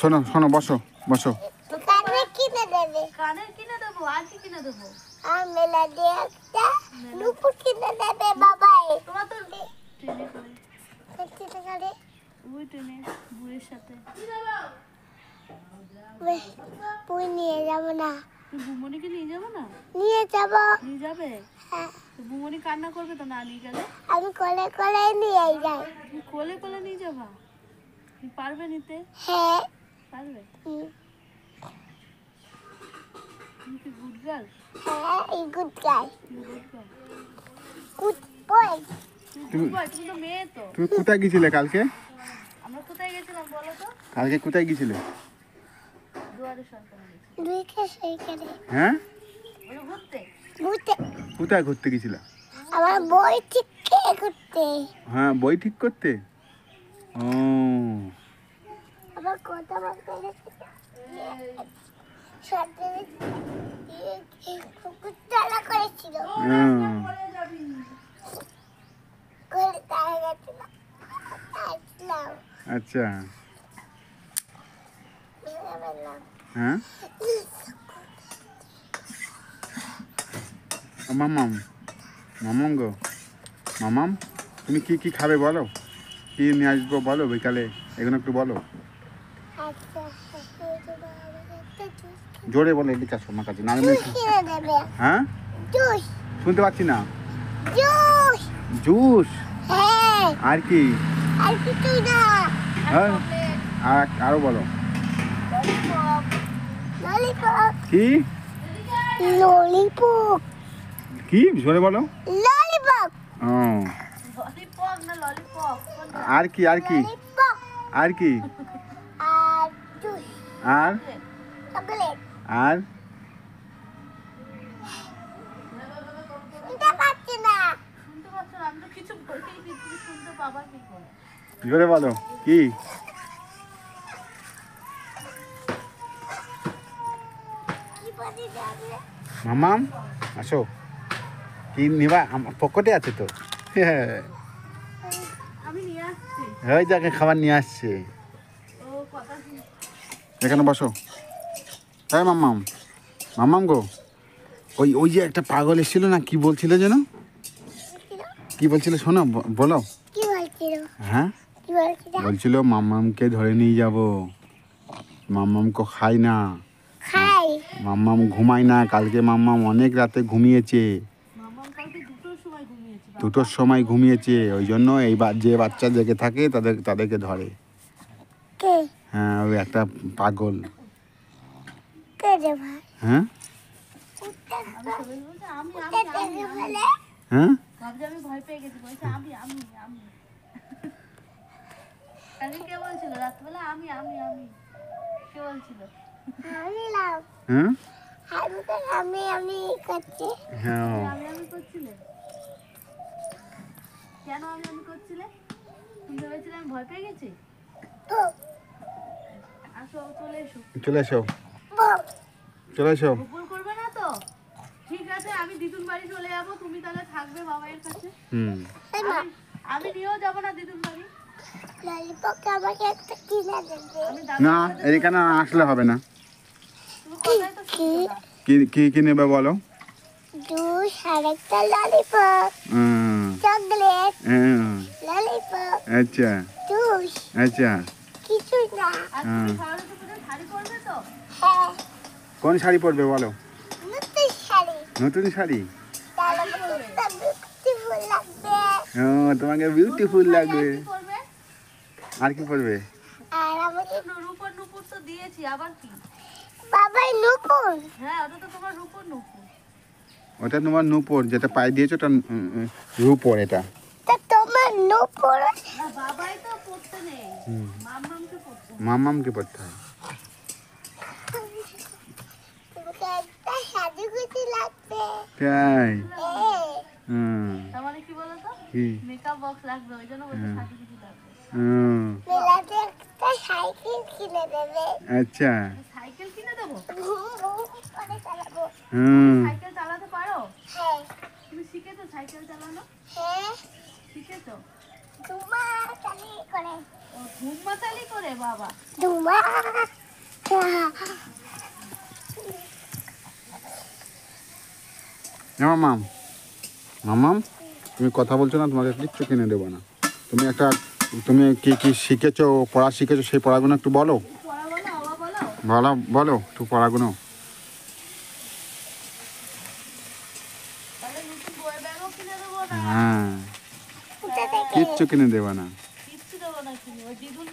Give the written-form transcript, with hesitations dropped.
শোনো শোনো, বসো বসো। কানের কিনে দেবে? কানের কিনে দেবো, আর কি কিনে দেবো? আর মেলা দিয়ে একটা নুপুর কিনে দেবে বাবাই। তোমার তো ট্রেনে করে, কিনে করে ওই ট্রেনে বুড়ির সাথে। তুই নিয়ে যাবো না? তুই বুমনিকে নিয়ে যাবো না? নিয়ে যাবো। নিয়ে যাবে? হ্যাঁ, তো বুমনি কান্না করবে তো না নিয়ে গেলে? আমি কোলে কোলে নিয়ে যাই। তুমি কোলে কোলে নিয়ে যাবা? তুমি পারবে নিতে? হ্যাঁ। পারবে? হুম। তুমি কি গুড গার্ল? হ্যাঁ, এই গুড গাই। তুমি গুড গার্ল? Good boy. তুমি গুড বয়, তুমি তো মেয়ে তো। তুমি কোথায় গেছিলে কালকে? আমরা কোথায় গেছিলাম বলো তো? কালকে কোথায় গেছিলে? দুয়ারে সরকারে গেছি। দুইকে সেই করে। হ্যাঁ, ওরা ঘুরতে? ঘুরতে। কোথায় ঘুরতে গেছিলে? আমার বই ঠিক ঘুরতে। হ্যাঁ, বই ঠিক করতে। ও আবার কথা বলতে গেছে। সাথে কুকুর চালা করেছিল। করে তাই গেছিল। আসলাম। আচ্ছা। বললাম হ্যাঁ, মামাম মামাম গো, মামাম তুমি কি কি খাবে বলো, কি নিয়ে আসবো বলো বিকালে, এগুলো একটু বলো। আচ্ছা, জোরে বলো, এদিকে আসো আমার কাছে। না আমি জুস কিনে দেবে। হ্যাঁ, জুস। শুনতে পাচ্ছি না। জুস। জুস? হ্যাঁ। আর কি? আর কিছু না। হ্যাঁ, আর আরো বলো। ললিপপ। ললিপপ। কি ললিপপ। কি জোরে বলো। ললিপপ। ও, ললিপপ না ললিপপ? আর কি আর কি ললিপপ। আর কি? আর জুস। আর চকলেট। আর শুনতে পাচ্ছি না। শুনতে পাচ্ছ না? আমি তো কিছু বলেই দিচ্ছি, তুমি শুনতে পাবা কি করে? জোরে বলো কি? কি বলি যাবে? মামাম আসো, কি নিবা? আমার পকেটে আছে তো। আমি নিয়ে আসছি। ওই যাকে খাবার নিয়ে আসছে। ও কথা শুনে এখানে বসো। হ্যাঁ মাম্মাম, মাম্মাম গো, ওই ওই যে একটা পাগল এসেছিল না, কি বলছিল যেন? কি বলছিল শোনো, বলো। কি বলছিল? হ্যাঁ, কি বলছিল? বলছিল মাম্মামকে ধরে নিয়ে যাব, মাম্মামকে খাই না, খাই। মাম্মাম ঘুমায় না। কালকে মাম্মাম অনেক রাতে ঘুমিয়েছে, মামাম কালকে 2টোর সময় ঘুমিয়েছে। 2টোর সময় ঘুমিয়েছে। ওই জন্য এই যে বাচ্চা জেগে থাকে তাদেরকে ধরে। কে? হ্যাঁ, ওই একটা পাগল। কে রে ভাই? হ্যাঁ আমি সবাই বলছে আমি বলে হ্যাঁ, ভাবছি আমি ভয় পেয়ে গেছি, বলছে আমি কালকে কে বলছিল রাত্রেবেলা? আমি কে বলছিল? আমি লাভ। হ্যাঁ, আমি করছি। হ্যাঁ, আমি করছিলে? কেন আমি করছিলে? তুমি ভেবেছিলে আমি ভয় পেয়ে গেছি? আসো, চলে এসো। চলে এসো, চলে এসো। ভুল করবে না তো? ঠিক আছে, আমি দিদুন বাড়ি চলে যাবো, তুমি তাহলে থাকবে বাবাইয়ের কাছে। হুম, আমি নিয়েও যাবো না দিদুন বাড়ি। ললিপপ আমাকে একটা কিনে দেবে। আমি না এখানে আসলে হবে না। তুমি কোথায় তো শুনছো না। কি কি কি নেবে বলো? জুস আর একটা ললিপপ। চকলেট। ললিপপ। আচ্ছা জুস। আচ্ছা। কিছু না। আর তুমি সরস্বতী পুজোয় শাড়ি পরবে তো? হ্যাঁ। কোন শাড়ি পরবে বলো? নতুন শাড়ি। নতুন শাড়ি? তাহলে বিউটিফুল লাগবে। তোমাকে বিউটিফুল লাগবে। কি পরবে? আর কি পরবে? আর আমাকে রূপর নুপুর তো দিয়েছি, আবার কি? বাবাই নুপুর। হ্যাঁ, ওটা তো তোমার রূপর নুপুর। ওটা তোমার নূপুর, যেটা পায়ে দিয়েছো ওটা রূপর। এটা তা তোমার নুপুর। না, বাবাই তো পড়তে নেই, মাম্মামকে পড়তে নেই। মামামকে পরতে হয়। তোমাকে একটা সাজুগুজু লাগবে। তাই? হুম। তার মানে কি বলো তো? কি? মেকআপ বক্স লাগবে, ওই জন্য বলছে সাজুগুজু লাগবে। মেলাতে একটা সাইকেল কিনে দেবে। আচ্ছা। সাইকেল কিনে দেবো? ঘুম ঘুম করে চালাবো। সাইকেল চালাতে পারো? হ্যাঁ। তুমি শিখেছো সাইকেল চালানো? হ্যাঁ। শিখেছো? তোমার চালিয়ে করে। ও ঘুম মাতালি করে বাবা। ধুমা মামাম মামাম তুমি কথা বলছো না, তোমাকে কিচ্ছু কিনে দেবো না। তুমি কি কি শিখেছো, পড়া শিখেছো, সেই পড়াগুলো একটু বলো। পড়া বলো, বাবা বলো। বলো বলো একটু পড়াগুলো। তাহলে নতুন বইয়ের ব্যাগও কিনে দেবো না। হ্যাঁ, কোথা থেকে কিচ্ছু কিনে দেবো না। কিচ্ছু দেবো না কিনে। ওই দিদুন